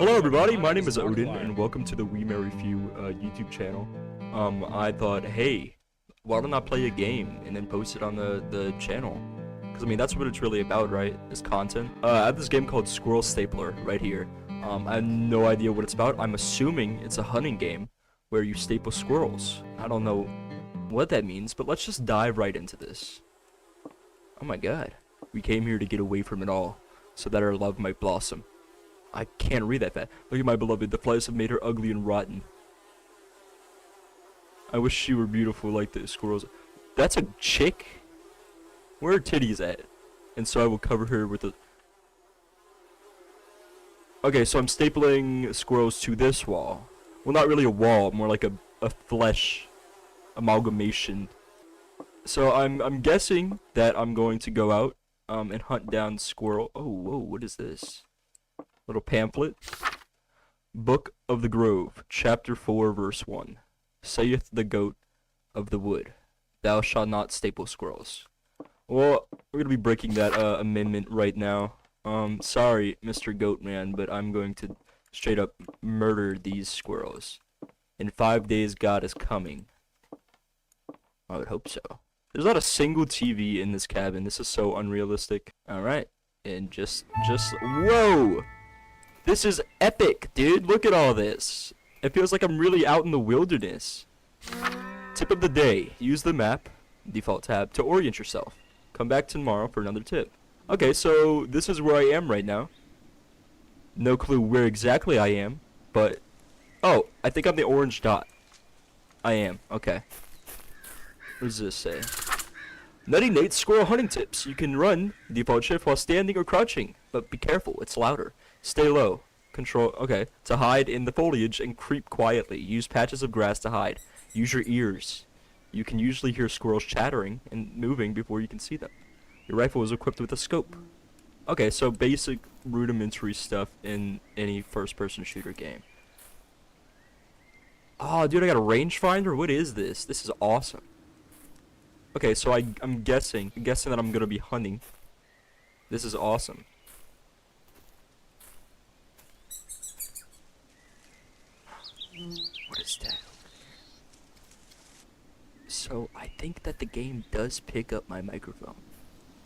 Hello everybody, my name is Odin, and welcome to the We Marry Few YouTube channel. I thought, hey, why don't I play a game and then post it on the channel? Because, I mean, that's what it's really about, right? Is content. I have this game called Squirrel Stapler right here. I have no idea what it's about. I'm assuming it's a hunting game where you staple squirrels. I don't know what that means, but let's just dive right into this. Oh my god. We came here to get away from it all, so that our love might blossom. I can't read that fast. Look at my beloved, the flies have made her ugly and rotten. I wish she were beautiful like the squirrels. That's a chick? Where are titties at? And so I will cover her with a... Okay, so I'm stapling squirrels to this wall. Well, not really a wall, more like a flesh amalgamation. So I'm guessing that I'm going to go out and hunt down squirrel. Oh, whoa, what is this? Little pamphlet. Book of the Grove, chapter 4, verse 1. Saith the goat of the wood, thou shalt not staple squirrels. Well, we're gonna be breaking that amendment right now. Sorry, Mr. Goat Man, but I'm going to straight up murder these squirrels. In 5 days, God is coming. I would hope so. There's not a single TV in this cabin. This is so unrealistic. All right, and just whoa. This is epic, dude. Look at all this. It feels like I'm really out in the wilderness. Tip of the day. Use the map, default tab, to orient yourself. Come back tomorrow for another tip. Okay, so this is where I am right now. No clue where exactly I am, but... Oh, I think I'm the orange dot. I am. Okay. What does this say? Nutty Nate's squirrel hunting tips. You can run default shift while standing or crouching, but be careful, it's louder. Stay low. Control. Okay. To hide in the foliage and creep quietly. Use patches of grass to hide. Use your ears. You can usually hear squirrels chattering and moving before you can see them. Your rifle is equipped with a scope. Okay, so basic rudimentary stuff in any first-person shooter game. Oh, dude, I got a rangefinder? What is this? This is awesome. Okay, so I'm guessing that I'm gonna be hunting. This is awesome. What is that? So I think that the game does pick up my microphone.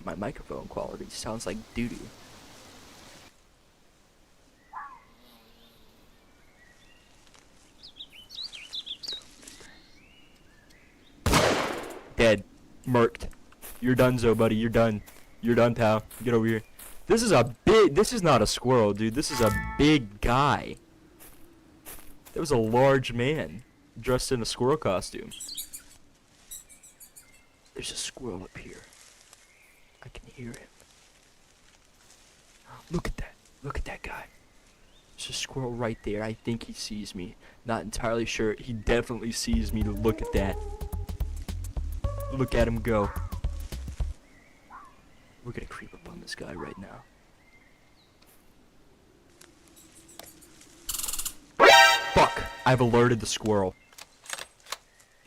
My microphone quality sounds like doo-doo. Dead. Merked. You're donezo, buddy. You're done. You're done, pal. Get over here. This is not a squirrel, dude. This is a big guy. That was a large man dressed in a squirrel costume. There's a squirrel up here. I can hear him. Look at that. Look at that guy. There's a squirrel right there. I think he sees me. Not entirely sure. He definitely sees me. Look at that. Look at him go. We're gonna creep up on this guy right now. Fuck! I've alerted the squirrel.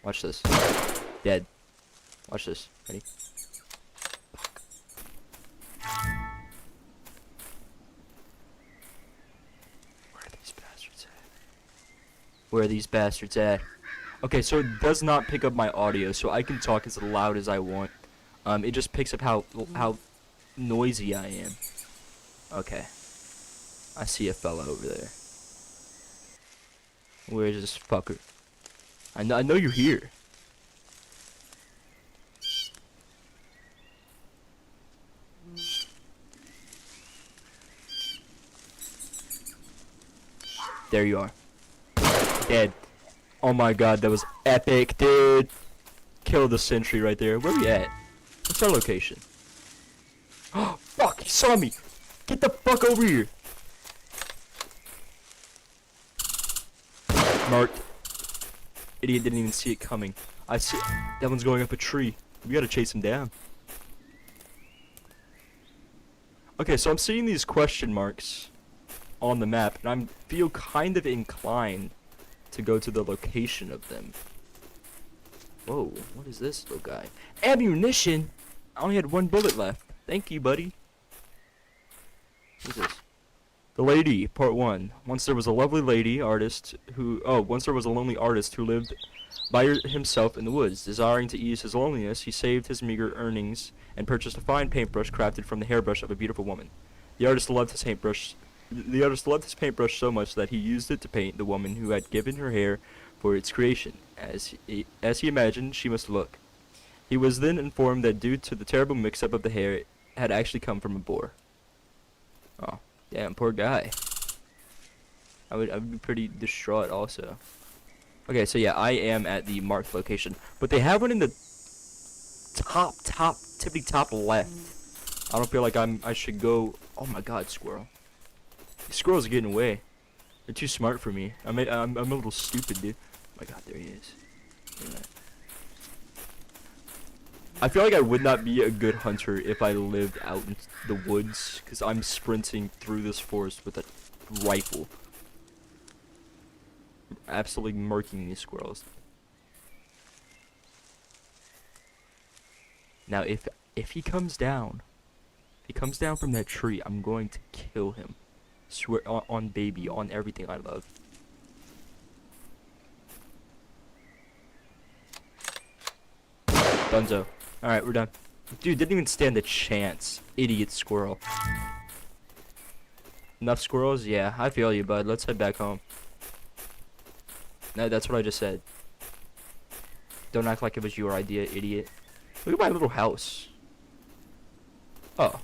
Watch this. Dead. Watch this. Ready? Fuck. Where are these bastards at? Where are these bastards at? Okay, so it does not pick up my audio, so I can talk as loud as I want. It just picks up how noisy I am. Okay. I see a fella over there. Where's this fucker? I know you're here. There you are. Dead. Oh my god, that was epic, dude. Killed the sentry right there. Where we at? What's our location? Oh, fuck, he saw me. Get the fuck over here. Marked. Idiot didn't even see it coming. I see. That one's going up a tree. We gotta chase him down. Okay, so I'm seeing these question marks on the map, and I feel kind of inclined to go to the location of them. Whoa, what is this little guy? Ammunition? I only had one bullet left. Thank you, buddy. What is this? The Lady, Part 1. Once there was a lovely lady artist who... Oh, once there was a lonely artist who lived by himself in the woods. Desiring to ease his loneliness, he saved his meager earnings and purchased a fine paintbrush crafted from the hairbrush of a beautiful woman. The artist loved his paintbrush so much that he used it to paint the woman who had given her hair for its creation, as he imagined she must look. He was then informed that due to the terrible mix-up of the hair, it had actually come from a boar. Oh, damn, poor guy. I would be pretty distraught also. Okay, so yeah, I am at the marked location, but they have one in the tippity top left. I don't feel like I should go. Oh my God, squirrel! These squirrels are getting away. They're too smart for me. I'm a little stupid, dude. Oh my God, there he is. Look at that. I feel like I would not be a good hunter if I lived out in the woods, because I'm sprinting through this forest with a rifle. Absolutely murking these squirrels. Now, if he comes down from that tree, I'm going to kill him. Swear on baby, on everything I love. Dunzo. Alright, we're done. Dude, didn't even stand a chance. Idiot squirrel. Enough squirrels? Yeah, I feel you, bud. Let's head back home. No, that's what I just said. Don't act like it was your idea, idiot. Look at my little house. Oh.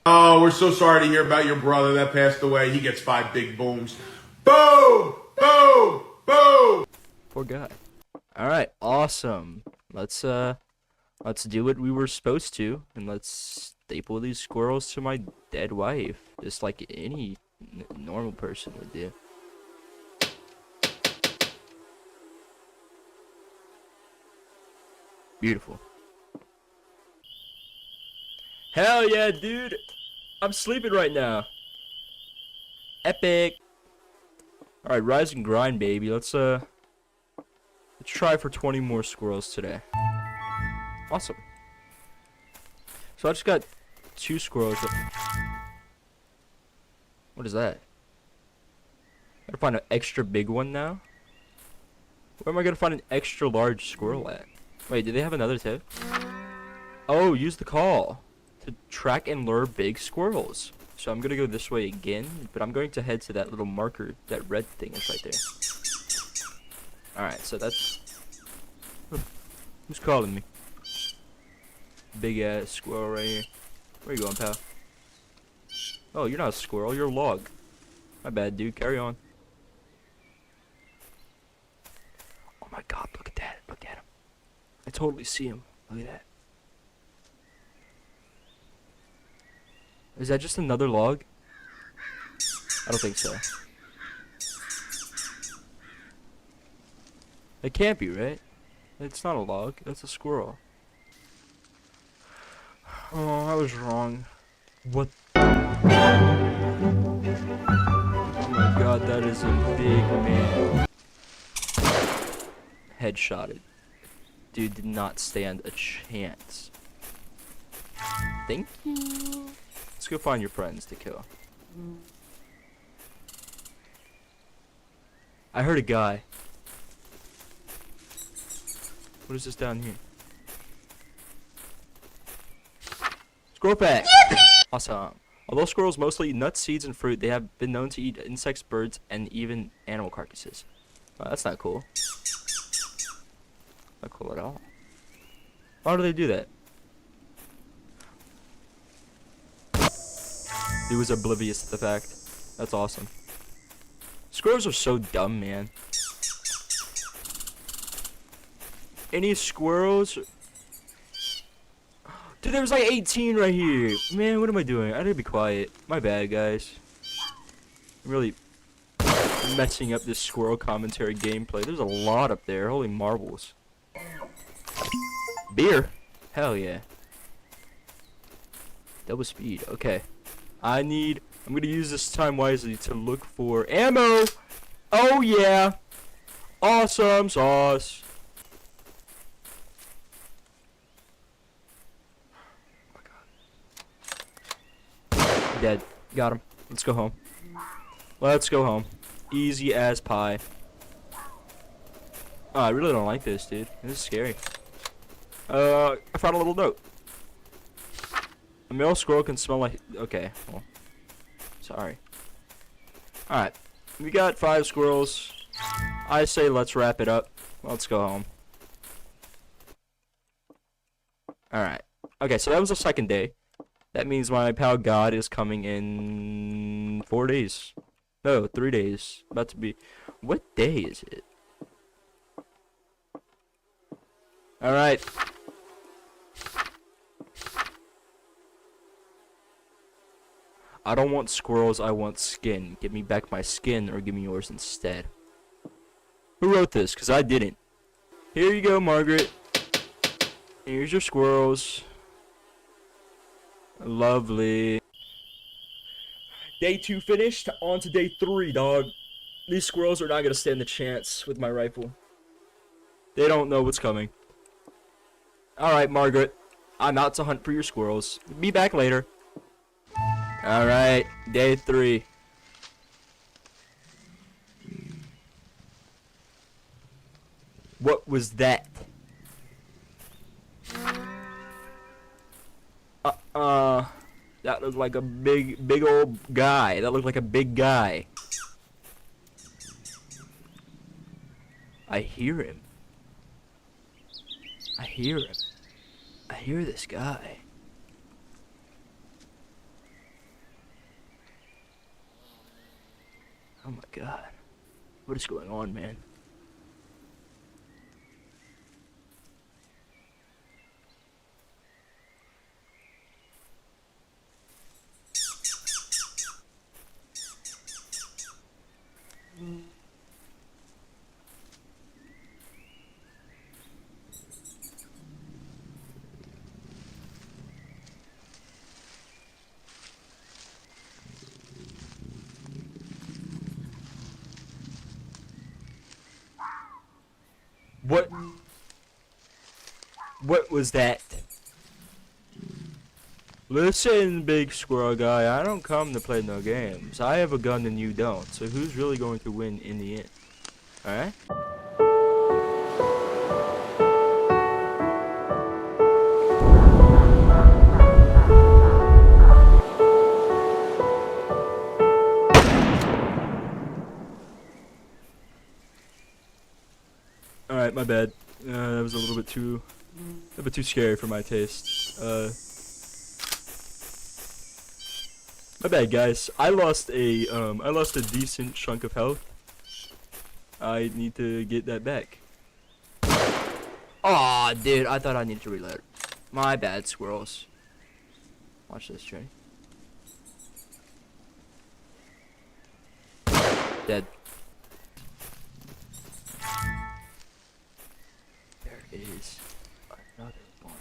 Oh, we're so sorry to hear about your brother that passed away. He gets 5 big booms. Boom! Boom! Boom! Poor guy. Alright, awesome. Let's do what we were supposed to, and let's staple these squirrels to my dead wife, just like any normal person would do. Beautiful. Hell yeah, dude! I'm sleeping right now. Epic. Alright, rise and grind, baby. Let's try for 20 more squirrels today. Awesome. So I just got 2 squirrels. What is that? Gotta find an extra big one now? Where am I gonna find an extra large squirrel at? Wait, do they have another tip? Oh, use the call to track and lure big squirrels. So I'm gonna go this way again, but I'm going to head to that little marker. That red thing is right there. Alright, so that's... Who's calling me? Big ass squirrel right here. Where you going, pal? Oh, you're not a squirrel, you're a log. My bad, dude. Carry on. Oh my God, look at that. Look at him. I totally see him. Look at that. Is that just another log? I don't think so. It can't be, right? It's not a log. That's a squirrel. Oh, I was wrong. What? Oh my God, that is a big man. Headshotted. Dude did not stand a chance. Thank you. Let's go find your friends to kill. I heard a guy. What is this down here? Squirrel pack! Awesome. Although squirrels mostly eat nuts, seeds, and fruit, they have been known to eat insects, birds, and even animal carcasses. Oh, that's not cool. Not cool at all. Why do they do that? He was oblivious to the fact. That's awesome. Squirrels are so dumb, man. Any squirrels? Dude, there was like 18 right here. Man, what am I doing? I need to be quiet. My bad, guys. I'm really messing up this squirrel commentary gameplay. There's a lot up there. Holy marbles. Beer? Hell yeah. Double speed. Okay. I'm gonna use this time wisely to look for ammo. Oh yeah. Awesome sauce. Oh my God. Dead. Got him. Let's go home. Let's go home. Easy as pie. Oh, I really don't like this, dude. This is scary. I found a little note. A male squirrel can smell like... Okay, well. Sorry. Alright. We got 5 squirrels. I say let's wrap it up. Let's go home. Alright. Okay, so that was the second day. That means my pal God is coming in 4 days. No, 3 days. About to be... What day is it? Alright. I don't want squirrels, I want skin. Give me back my skin or give me yours instead. Who wrote this? Because I didn't. Here you go, Margaret. Here's your squirrels. Lovely. Day 2 finished. On to day 3, dog. These squirrels are not going to stand a chance with my rifle. They don't know what's coming. Alright, Margaret. I'm out to hunt for your squirrels. Be back later. Alright, day 3. What was that? That looked like a big old guy. That looked like a big guy. I hear him. I hear him. I hear this guy. Oh my god. What is going on, man? What was that? Listen, big squirrel guy, I don't come to play no games. I have a gun and you don't, so who's really going to win in the end? Alright? Alright, my bad. That was a little bit too scary for my taste. My bad, guys. I lost a decent chunk of health. I need to get that back. Aw, dude, I thought I needed to reload. My bad, squirrels. Watch this, Trey. Dead. There is another one.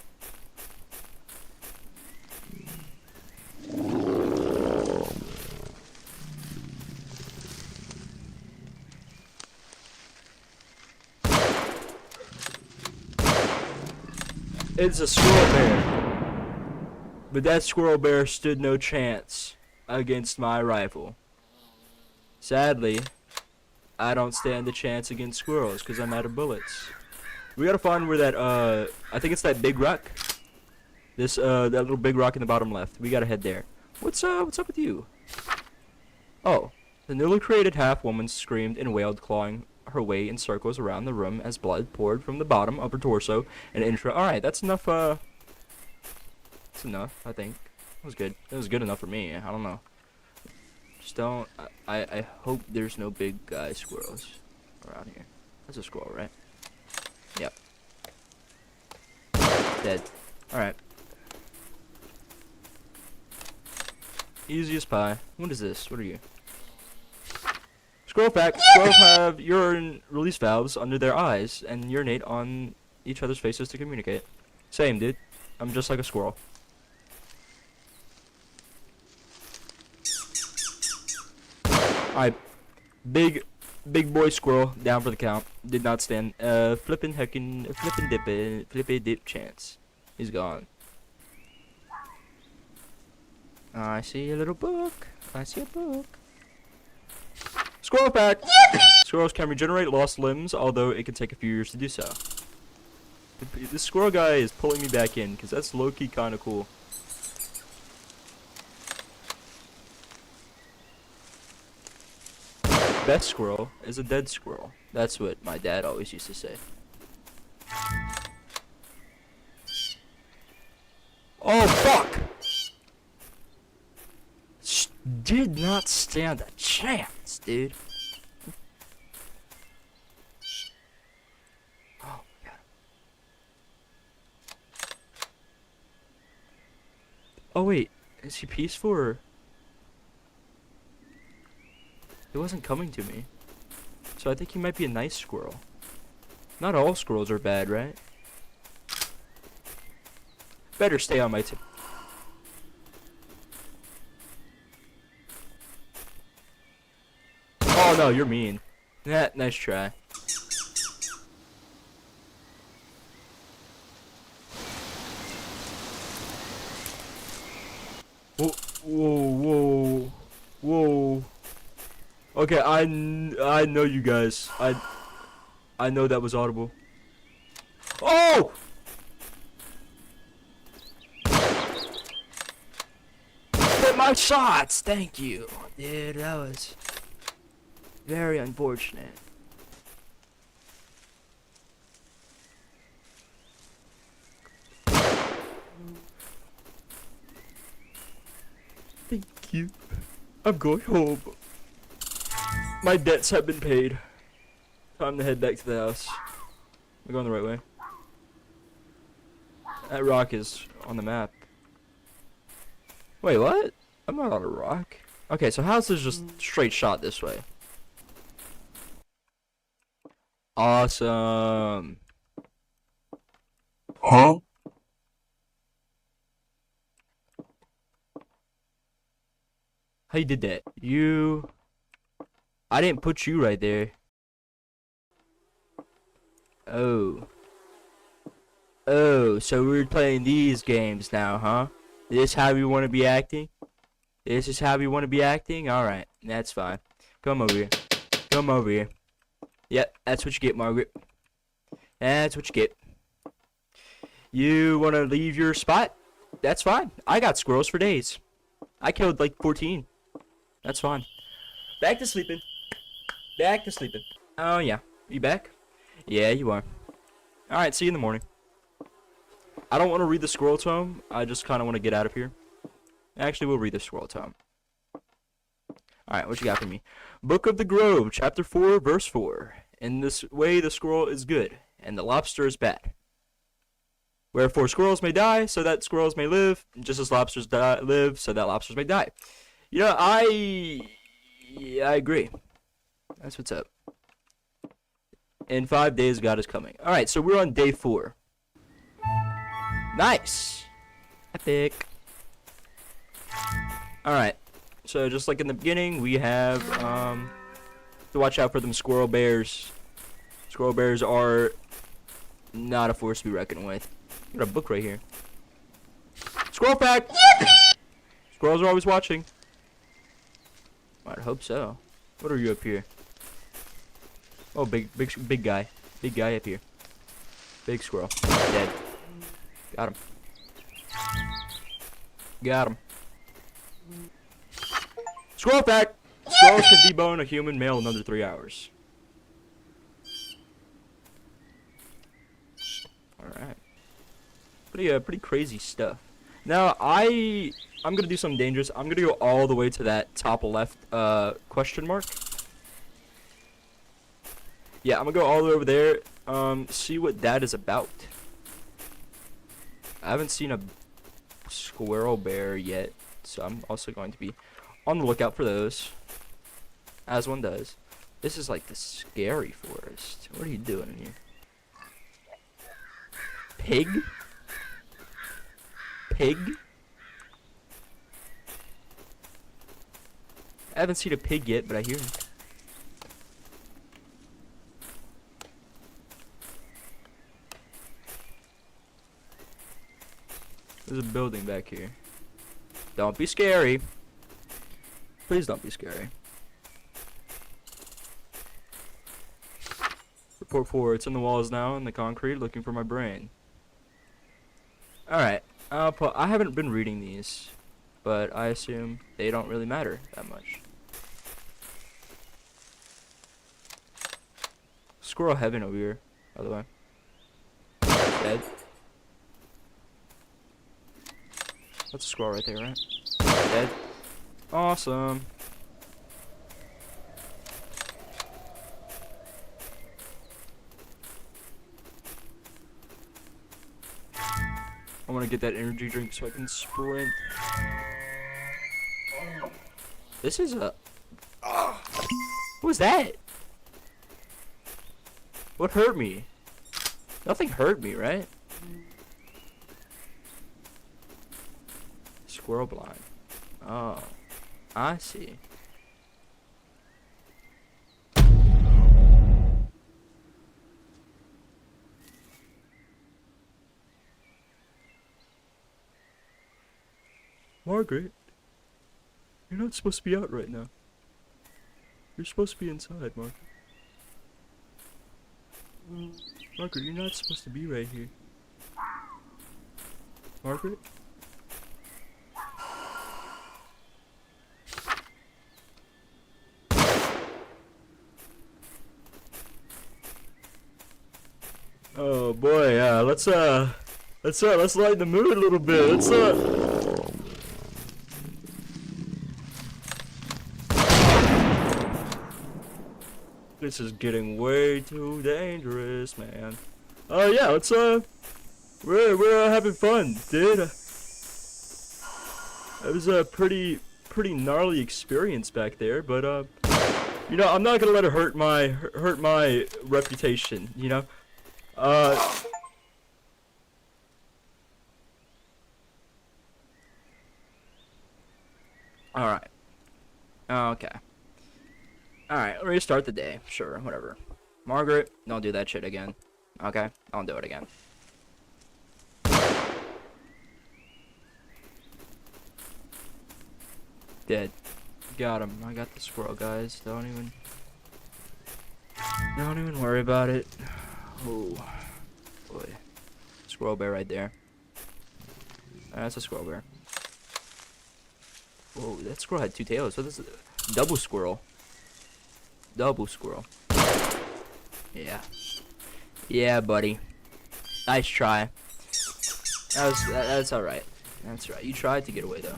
It's a squirrel bear. But that squirrel bear stood no chance against my rifle. Sadly, I don't stand a chance against squirrels because I'm out of bullets. We gotta find where that, I think it's that big rock. This, that little big rock in the bottom left. We gotta head there. What's up with you? Oh, the newly created half-woman screamed and wailed, clawing her way in circles around the room as blood poured from the bottom of her torso and intro. Alright, that's enough, that's enough, I think. That was good. That was good enough for me. I don't know. Just don't, I hope there's no big guy squirrels around here. That's a squirrel, right? Yep. Dead. Alright. Easy as pie. What is this? What are you? Squirrel fact. Squirrels have urine release valves under their eyes and urinate on each other's faces to communicate. Same, dude. I'm just like a squirrel. Alright. Big boy squirrel down for the count. Did not stand flippin' dip chance. He's gone. I see a little book. I see a book. Squirrel fact! Squirrels can regenerate lost limbs, although it can take a few years to do so. This squirrel guy is pulling me back in, because that's low-key kind of cool. Best squirrel is a dead squirrel. That's what my dad always used to say. Oh, fuck! Did not stand a chance, dude. Oh, God. Oh, wait. Is he peaceful or... He wasn't coming to me. So I think he might be a nice squirrel. Not all squirrels are bad, right? Better stay on my team. Oh no, you're mean. Nice try. Whoa, whoa, whoa, whoa. Okay, I know you guys. I know that was audible. Oh! Hit my shots! Thank you. Dude, that was very unfortunate. Thank you. I'm going home. My debts have been paid. Time to head back to the house. We're going the right way. That rock is on the map. Wait, what? I'm not on a rock. Okay, so house is just straight shot this way. Awesome. Huh? How you did that? I didn't put you right there. Oh. Oh, so we're playing these games now, huh? This how we want to be acting? This is how we want to be acting? Alright, that's fine. Come over here. Come over here. Yep, that's what you get, Margaret. That's what you get. You want to leave your spot? That's fine. I got squirrels for days. I killed like 14. That's fine. Back to sleeping. Back to sleeping. Oh, yeah. You back? Yeah, you are. Alright, see you in the morning. I don't want to read the squirrel tome. I just kind of want to get out of here. Actually, we'll read the squirrel tome. Alright, what you got for me? Book of the Grove, chapter 4, verse 4. In this way, the squirrel is good, and the lobster is bad. Wherefore squirrels may die, so that squirrels may live, just as lobsters live, so that lobsters may die. You know, I agree. That's what's up. In 5 days, God is coming. Alright, so we're on day 4. Nice! Epic. Alright, so just like in the beginning, we have to watch out for them squirrel bears. Squirrel bears are not a force to be reckoned with. Got a book right here. Squirrel fact! Squirrels are always watching. I'd hope so. What are you up here? Oh, big guy. Big guy up here. Big squirrel. Dead. Got him. Got him. Squirrel fact! Squirrels can debone a human male in under 3 hours. Alright. Pretty crazy stuff. Now, I'm gonna do something dangerous. I'm gonna go all the way to that top left, question mark. Yeah, I'm gonna go all the way over there, see what that is about. I haven't seen a squirrel bear yet, so I'm also going to be on the lookout for those, as one does. This is like the scary forest. What are you doing in here? Pig? Pig? I haven't seen a pig yet, but I hear him. There's a building back here. Don't be scary. Please don't be scary. Report 4. It's in the walls now, in the concrete, looking for my brain. Alright. I haven't been reading these, but I assume they don't really matter that much. Squirrel heaven over here, by the way. Dead. That's a squirrel right there, right? Dead. Awesome. I want to get that energy drink so I can sprint. This is a... What was that? What hurt me? Nothing hurt me, right? Squirrel blind. Oh, I see. Margaret, you're not supposed to be out right now. You're supposed to be inside, Margaret. Margaret, you're not supposed to be right here. Margaret? Oh boy, let's lighten the mood a little bit. This is getting way too dangerous, man. Yeah, we're having fun, dude. It was a pretty gnarly experience back there, but you know, I'm not gonna let it hurt my reputation, you know. All right. Okay. Alright, restart the day. Sure, whatever. Margaret, don't do that shit again. Okay? Don't do it again. Dead. Got him. I got the squirrel, guys. Don't even worry about it. Oh, boy. Squirrel bear right there. That's a squirrel bear. Whoa, that squirrel had 2 tails. So this is a double squirrel. Double squirrel. Yeah. Yeah, buddy. Nice try. That's alright. That's right. You tried to get away though.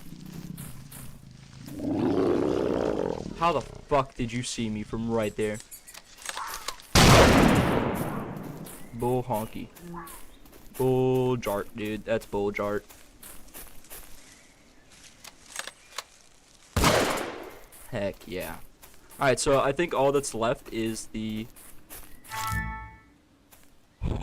How the fuck did you see me from right there? Bull honky. Bull jart, dude. That's bull jart. Heck yeah. Alright, so I think all that's left is the...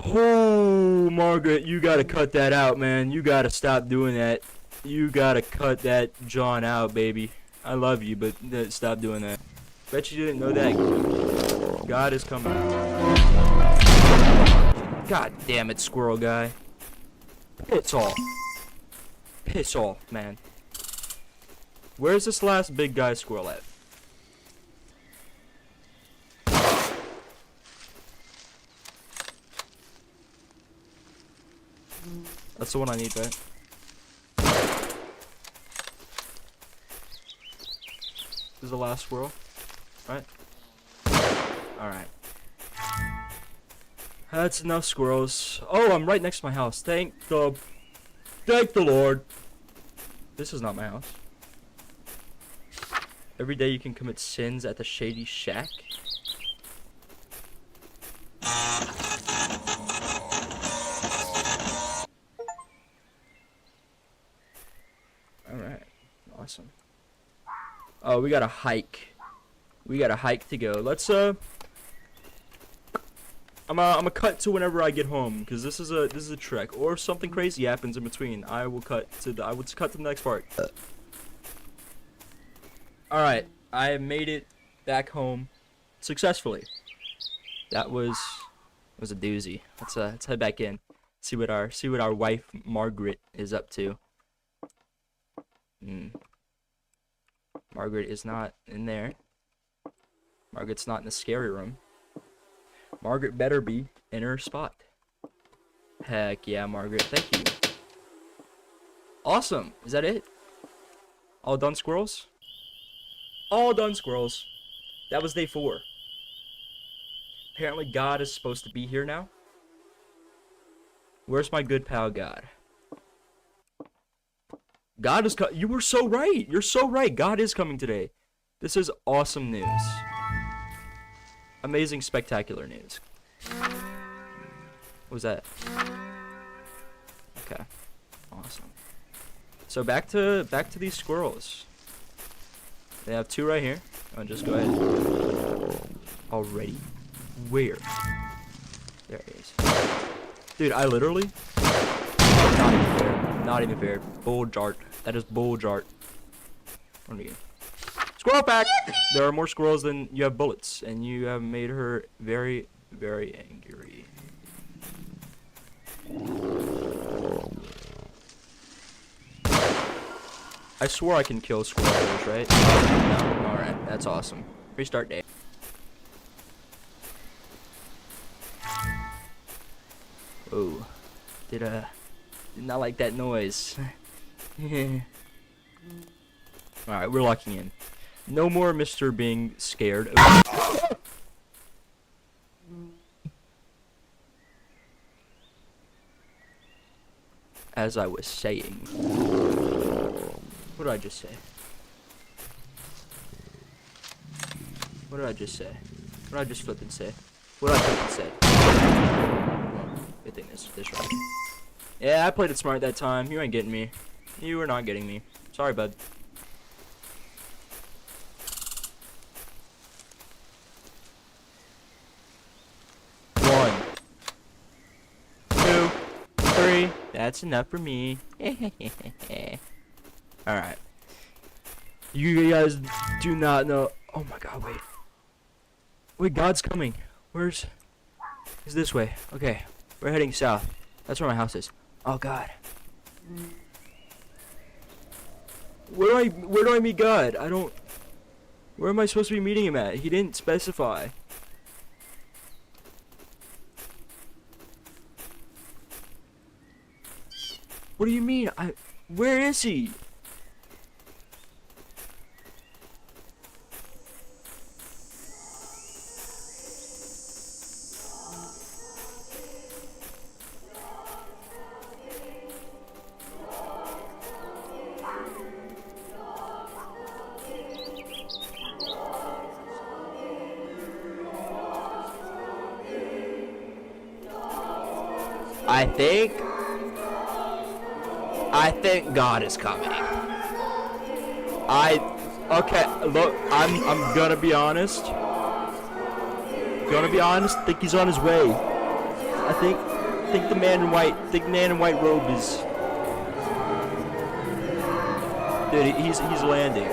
Oh, Margaret, you gotta cut that out, man. You gotta stop doing that. You gotta cut that John out, baby. I love you, but stop doing that. Bet you didn't know that. God is coming. God damn it, squirrel guy. Piss off. Piss off, man. Where's this last big guy squirrel at? That's the one I need, right? This is the last squirrel, right? Alright. That's enough squirrels. Oh, I'm right next to my house. Thank the Lord. This is not my house. Every day you can commit sins at the Shady Shack. Alright. Awesome. Oh, we got a hike. We got a hike to go. Let's I'm gonna cut to whenever I get home, because this is a trek. Or if something crazy happens in between, I will cut to the next part. Alright, I have made it back home successfully. That was a doozy. Let's head back in. See what our wife Margaret is up to. Margaret is not in there. Margaret's not in the scary room. Margaret better be in her spot. Heck yeah, Margaret. Thank you. Awesome. Is that it? All done, squirrels? All done, squirrels. That was day 4. Apparently God is supposed to be here now. Where's my good pal God? God is you were so right. You're so right. God is coming today. This is awesome news. Amazing, spectacular news. What was that? Okay. Awesome. So back to these squirrels. They have 2 right here. I'll just go ahead. Already? Where? There he is. Dude, I literally... Not even fair. Not even fair. Bull jart. That is bull jart. What are you? Squirrel pack! There are more squirrels than you have bullets. And you have made her very, very angry. I swore I can kill squirrels, right? No? Alright, that's awesome. Restart day. Oh. Did not like that noise. Alright, we're locking in. No more Mr. being scared. As I was saying. What did I just say? What did I just say? What did I just flip and say? What did I flip and say? Good thing this right. Yeah, I played it smart that time. You ain't getting me. You are not getting me. Sorry, bud. One, 2, 3. That's enough for me. Alright. You guys do not know. Oh my god, wait. Wait, God's coming. Where's... He's this way. Okay. We're heading south. That's where my house is. Oh god. Where do I meet God? I don't... Where am I supposed to be meeting him at? He didn't specify. What do you mean? Where is he? I think God is coming. Okay, look, I'm gonna be honest. Think he's on his way. I think the man in white robe is... Dude, he's landing.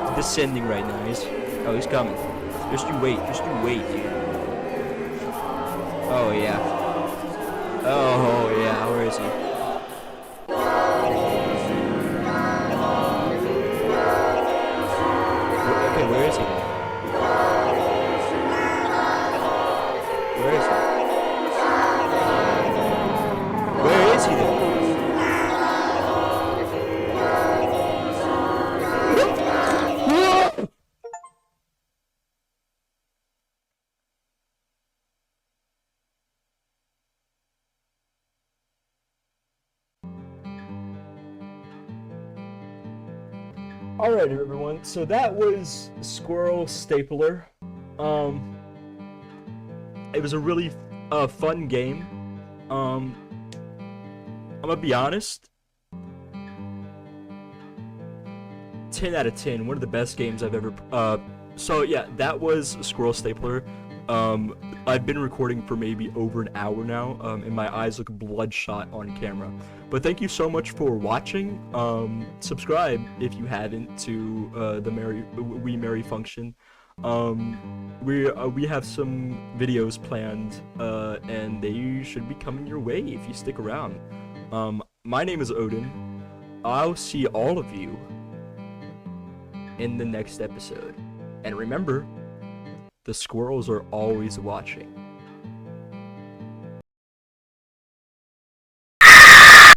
He's descending right now. He's coming. Just you wait, dude. Oh yeah. Oh yeah, where is he? Okay, where is he then? Where is he? Where is he then? Alright everyone, so that was Squirrel Stapler. It was a really fun game. I'm gonna be honest. 10 out of 10, one of the best games I've ever so yeah, that was Squirrel Stapler. I've been recording for maybe over an hour now, and my eyes look bloodshot on camera. But thank you so much for watching. Subscribe if you haven't to the We Merry function. We have some videos planned, and they should be coming your way if you stick around. My name is Odin. I'll see all of you in the next episode. And remember, the squirrels are always watching.